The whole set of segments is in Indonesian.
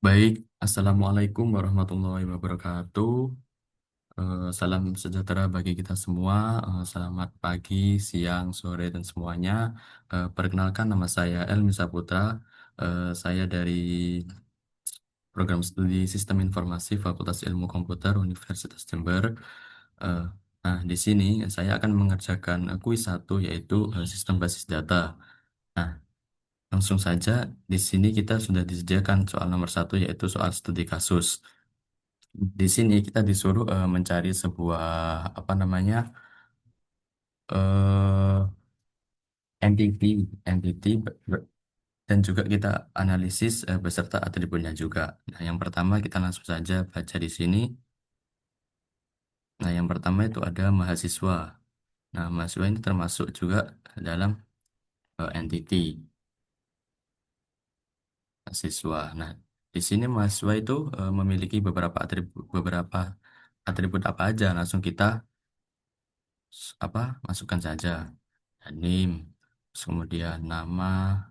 Baik, Assalamualaikum warahmatullahi wabarakatuh. Salam sejahtera bagi kita semua. Selamat pagi, siang, sore, dan semuanya. Perkenalkan nama saya Elmi Saputra. Saya dari Program Studi Sistem Informasi Fakultas Ilmu Komputer Universitas Jember. Eh, nah, di sini saya akan mengerjakan kuis satu yaitu sistem basis data. Nah, langsung saja di sini kita sudah disediakan soal nomor satu yaitu soal studi kasus. Di sini kita disuruh mencari sebuah apa namanya eh entity, entity dan juga kita analisis beserta atributnya juga. Nah, yang pertama kita langsung saja baca di sini. Nah, yang pertama itu ada mahasiswa. Nah, mahasiswa ini termasuk juga dalam entity mahasiswa. Nah, di sini mahasiswa itu memiliki beberapa atribut apa aja. Langsung kita apa masukkan saja. NIM, terus kemudian nama,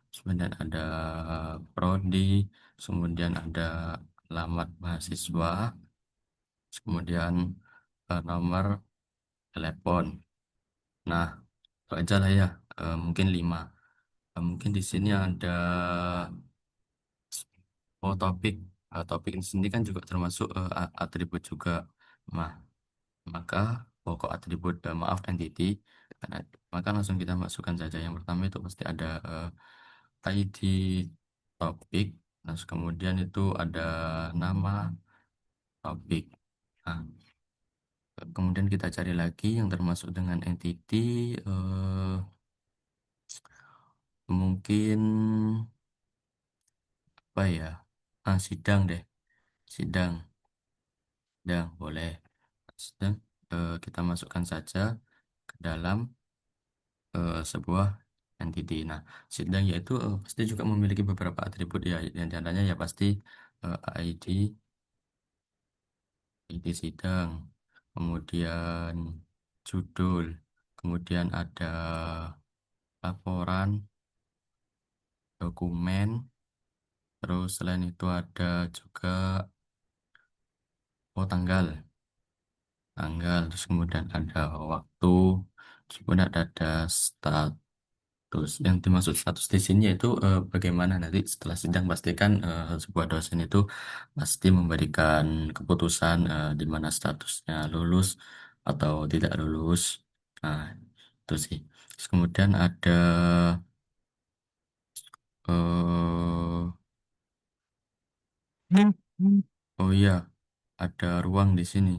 terus kemudian ada prodi, terus kemudian ada alamat mahasiswa, terus kemudian nomor telepon. Nah, itu aja lah ya. Mungkin 5. Mungkin di sini ada topik. Topik di sini kan juga termasuk atribut juga. Nah, maka pokok atribut maaf entity karena maka langsung kita masukkan saja. Yang pertama itu pasti ada ID topik, terus kemudian itu ada nama topik. Nah, kemudian kita cari lagi yang termasuk dengan entity, mungkin apa ya? Sidang deh, sidang, sidang boleh. Sidang kita masukkan saja ke dalam sebuah entity. Nah, sidang yaitu pasti juga memiliki beberapa atribut ya, yang diantaranya ya pasti ID, ID sidang, kemudian judul, kemudian ada laporan, dokumen, terus selain itu ada juga tanggal, terus kemudian ada waktu, terus kemudian ada status. Yang dimaksud status di sini yaitu bagaimana nanti setelah sidang pastikan sebuah dosen itu pasti memberikan keputusan di mana statusnya lulus atau tidak lulus. Nah, itu sih. Terus kemudian ada eh oh iya, ada ruang di sini.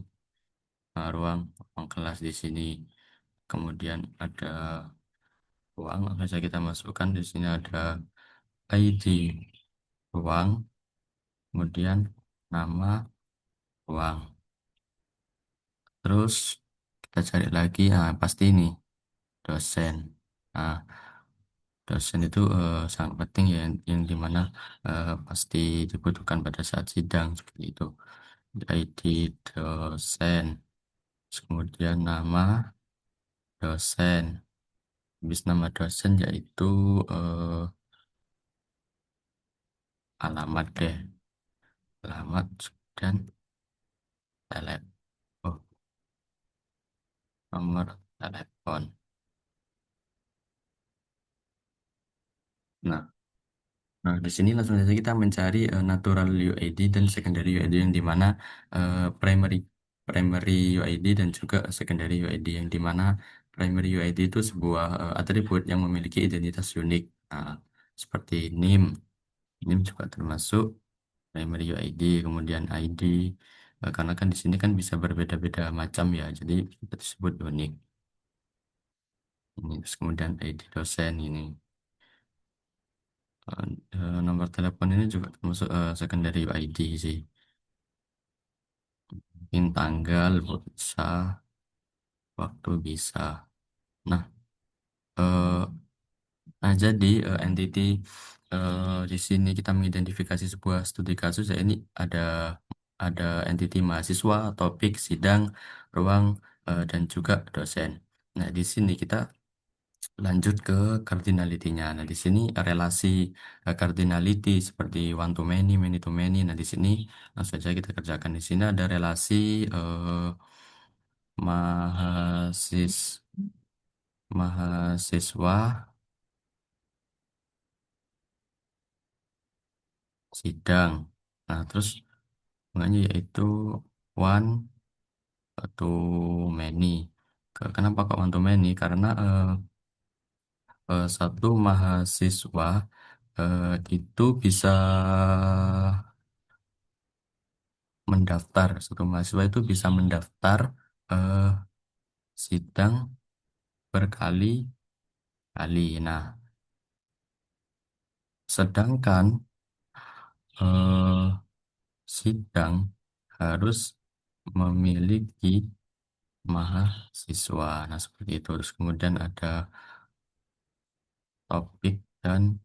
Nah, ruang kelas di sini. Kemudian ada ruang apa saja kita masukkan di sini ada ID ruang, kemudian nama ruang. Terus kita cari lagi, nah pasti ini dosen. Nah, dosen itu sangat penting ya, yang dimana pasti dibutuhkan pada saat sidang seperti itu. ID dosen, terus kemudian nama dosen. Habis nama dosen yaitu eh, alamat deh, alamat dan telepon, oh, nomor telepon. Nah, di sini langsung saja kita mencari natural UID dan secondary UID yang di mana primary primary UID dan juga secondary UID yang di mana primary UID itu sebuah atribut yang memiliki identitas unik. Nah, seperti NIM, NIM juga termasuk primary UID, kemudian ID karena kan di sini kan bisa berbeda-beda macam ya, jadi kita disebut unik. Ini terus kemudian ID dosen ini. Nomor telepon ini juga termasuk secondary ID sih. Mungkin tanggal bisa, waktu bisa. Nah, eh, jadi entity di sini kita mengidentifikasi sebuah studi kasus ya ini ada entity mahasiswa, topik, sidang, ruang, dan juga dosen. Nah, di sini kita Lanjut ke cardinality-nya. Nah, di sini relasi cardinality seperti many to many. Nah, di sini langsung saja kita kerjakan. Di sini ada relasi mahasis mahasiswa sidang. Nah, terus makanya yaitu one to many. Kenapa kok one to many? Karena satu mahasiswa itu bisa satu mahasiswa itu bisa mendaftar eh, sidang berkali-kali. Nah, sedangkan eh, sidang harus memiliki mahasiswa. Nah, seperti itu. Terus kemudian ada topik dan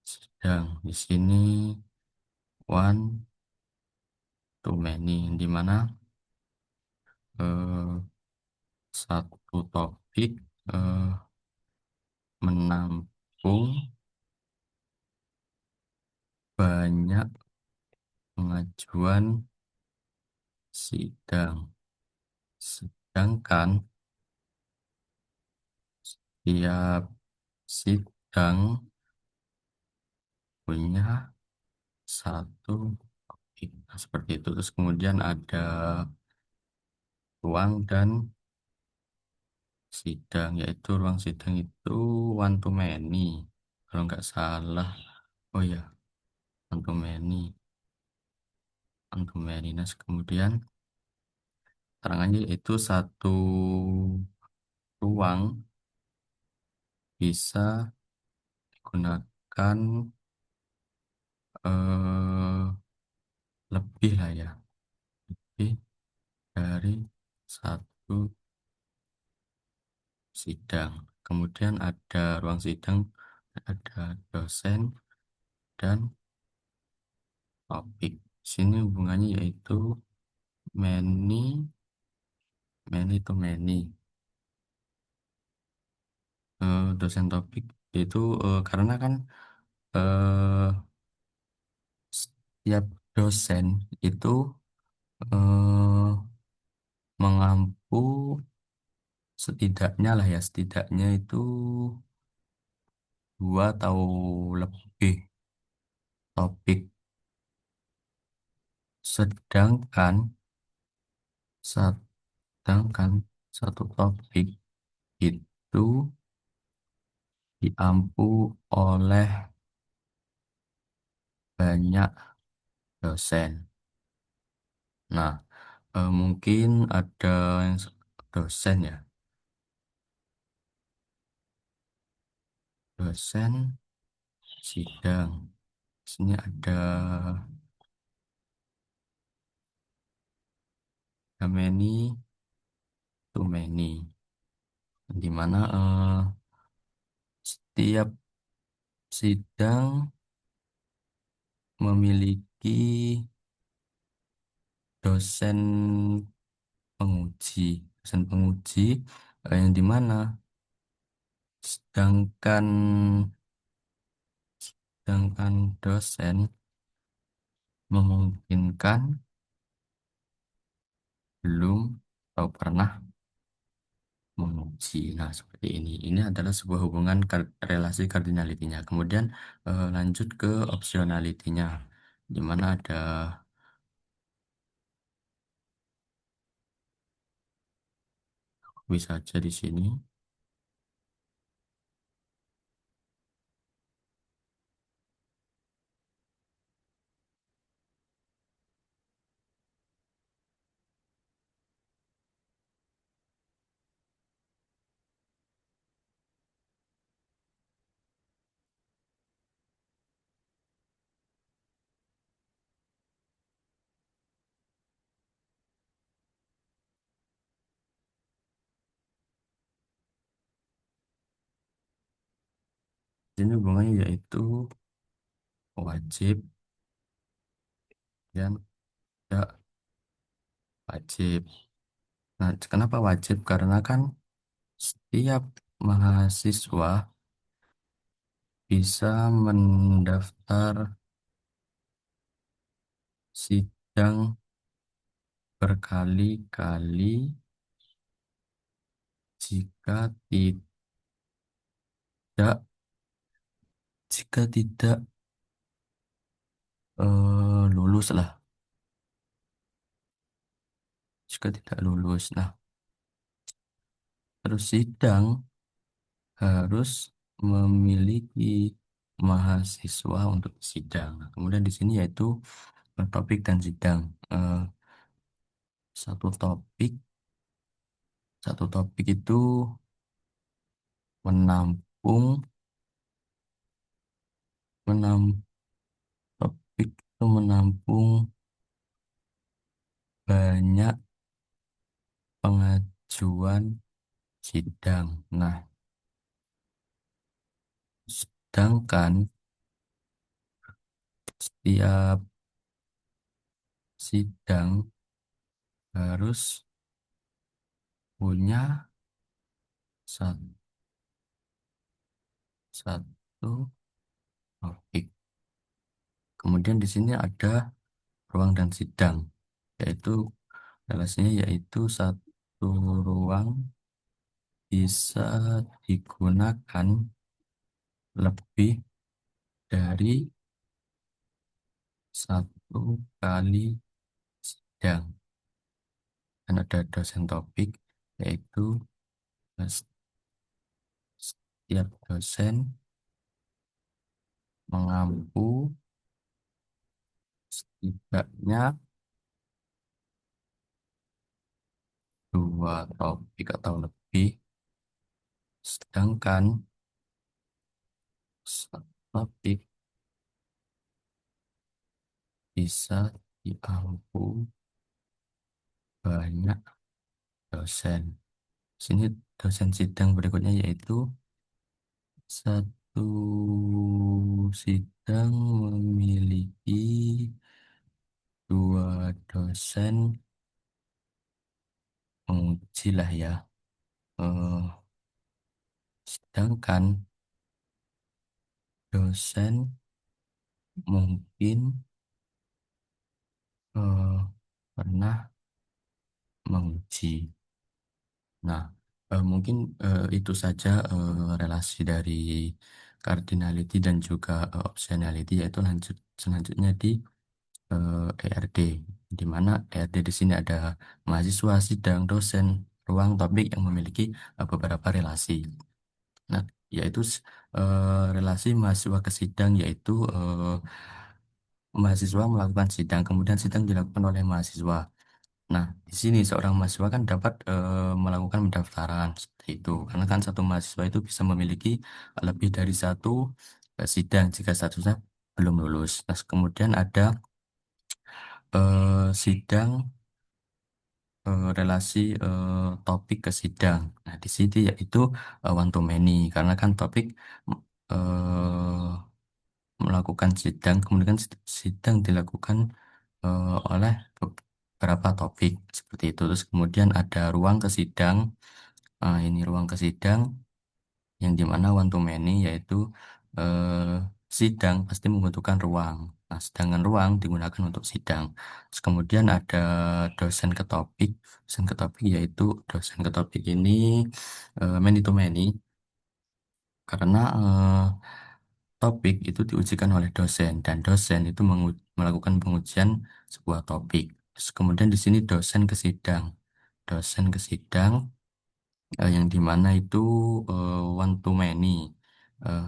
sidang. Di sini one to many, di mana eh, satu topik eh, menampung banyak pengajuan sidang. Sedangkan tiap sidang punya satu topik. Nah, seperti itu. Terus kemudian ada ruang dan sidang, yaitu ruang sidang itu one to many. Kalau nggak salah. Oh ya, one to many. One to many. Nah, kemudian terangannya itu satu ruang bisa digunakan eh, lebih lah ya, lebih dari satu sidang. Kemudian ada ruang sidang, ada dosen dan topik. Sini hubungannya yaitu many, many to many. Dosen topik itu karena kan eh, setiap dosen itu eh, mengampu setidaknya lah ya, setidaknya itu dua atau lebih topik. Sedangkan sedangkan satu topik itu diampu oleh banyak dosen. Nah, mungkin ada yang dosen ya, dosen sidang. Sini ada many to many, di mana setiap sidang memiliki dosen penguji, dosen penguji yang di mana sedangkan sedangkan dosen memungkinkan belum atau pernah menguji. Nah, seperti ini. Ini adalah sebuah hubungan relasi cardinality-nya. Kemudian lanjut ke optionality-nya, di mana ada bisa aja di sini. Di sini hubungannya yaitu wajib dan tidak wajib. Nah, kenapa wajib? Karena kan setiap mahasiswa bisa mendaftar sidang berkali-kali jika tidak jika tidak lulus lah, jika tidak lulus. Nah, terus sidang harus memiliki mahasiswa untuk sidang. Nah, kemudian di sini yaitu topik dan sidang. Eh, satu topik, satu topik itu menampung, menam, topik itu menampung banyak pengajuan sidang. Nah, sedangkan setiap sidang harus punya satu, satu topik. Kemudian di sini ada ruang dan sidang, yaitu relasinya yaitu satu ruang bisa digunakan lebih dari satu kali sidang. Dan ada dosen topik, yaitu setiap dosen mengampu setidaknya dua topik atau lebih, sedangkan satu topik bisa diampu banyak dosen. Sini dosen sidang berikutnya yaitu satu sidang memiliki dua dosen menguji lah ya. Eh, sedangkan dosen mungkin eh, pernah menguji. Nah, mungkin itu saja relasi dari cardinality dan juga optionality, yaitu lanjut selanjutnya di ERD, di mana ERD di sini ada mahasiswa, sidang, dosen, ruang, topik yang memiliki beberapa relasi. Nah, yaitu relasi mahasiswa ke sidang, yaitu mahasiswa melakukan sidang, kemudian sidang dilakukan oleh mahasiswa. Nah, di sini seorang mahasiswa kan dapat melakukan pendaftaran seperti itu. Karena kan satu mahasiswa itu bisa memiliki lebih dari satu sidang jika statusnya belum lulus. Nah, kemudian ada sidang relasi topik ke sidang. Nah, di sini yaitu one to many karena kan topik eh, melakukan sidang, kemudian sidang dilakukan oleh beberapa topik seperti itu. Terus kemudian ada ruang ke sidang. Ini ruang ke sidang yang dimana one to many yaitu sidang pasti membutuhkan ruang. Nah, sedangkan ruang digunakan untuk sidang. Terus kemudian ada dosen ke topik. Dosen ke topik yaitu dosen ke topik ini many to many karena topik itu diujikan oleh dosen dan dosen itu melakukan pengujian sebuah topik. Terus kemudian di sini dosen ke sidang yang dimana itu one to many.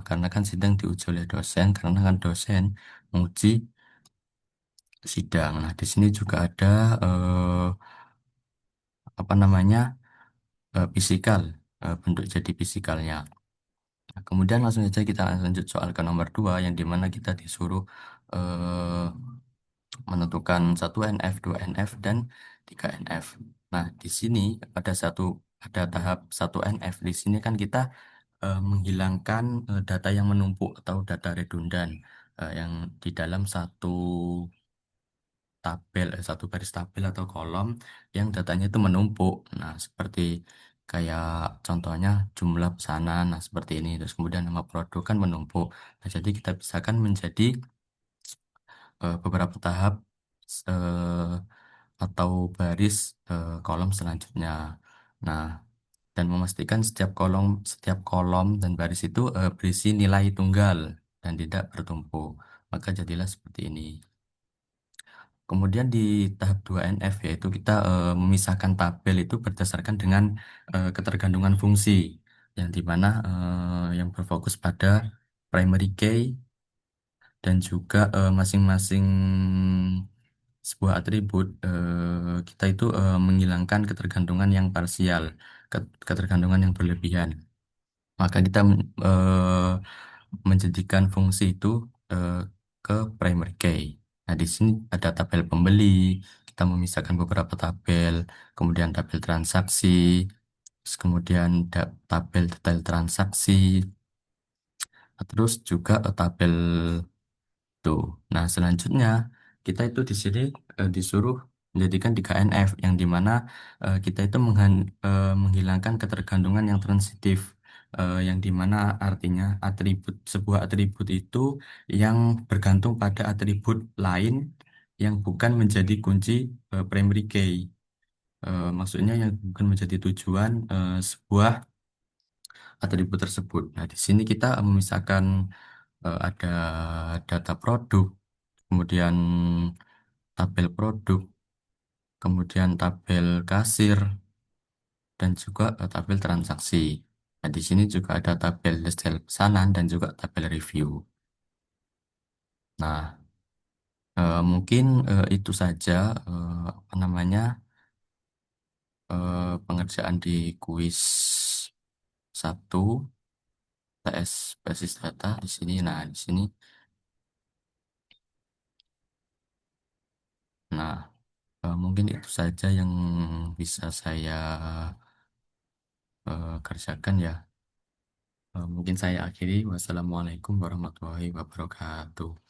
Karena kan sidang diuji oleh dosen, karena kan dosen menguji sidang. Nah, di sini juga ada apa namanya fisikal, bentuk jadi fisikalnya. Nah, kemudian langsung saja kita lanjut soal ke nomor 2 yang dimana kita disuruh eh, menentukan satu NF, 2 NF, dan 3 NF. Nah, di sini pada tahap satu NF di sini kan kita menghilangkan data yang menumpuk atau data redundan yang di dalam satu baris tabel atau kolom yang datanya itu menumpuk. Nah, seperti Kayak contohnya jumlah pesanan, nah seperti ini. Terus kemudian nama produk kan menumpuk. Nah, jadi kita pisahkan menjadi beberapa tahap eh, atau baris kolom selanjutnya. Nah, dan memastikan setiap kolom dan baris itu berisi nilai tunggal dan tidak bertumpuk. Maka jadilah seperti ini. Kemudian di tahap 2NF yaitu kita memisahkan tabel itu berdasarkan dengan ketergantungan fungsi yang dimana yang berfokus pada primary key dan juga masing-masing sebuah atribut kita itu menghilangkan ketergantungan yang parsial, ketergantungan yang berlebihan. Maka kita menjadikan fungsi itu eh, ke primary key. Nah, di sini ada tabel pembeli, kita memisahkan beberapa tabel, kemudian tabel transaksi, terus kemudian tabel detail transaksi, terus juga tabel tuh. Nah, selanjutnya kita itu di sini disuruh menjadikan 3NF yang dimana kita itu menghilangkan ketergantungan yang transitif yang dimana artinya sebuah atribut itu yang bergantung pada atribut lain yang bukan menjadi kunci primary key. Maksudnya yang bukan menjadi tujuan sebuah atribut tersebut. Nah, di sini kita memisahkan ada data produk, kemudian tabel produk, kemudian tabel kasir, dan juga tabel transaksi. Nah, di sini juga ada tabel detail pesanan dan juga tabel review. Nah, mungkin itu saja apa namanya pengerjaan di kuis satu TS basis data di sini. Nah, di sini. Nah, mungkin itu saja yang bisa saya kerjakan ya. Mungkin saya akhiri. Wassalamualaikum warahmatullahi wabarakatuh.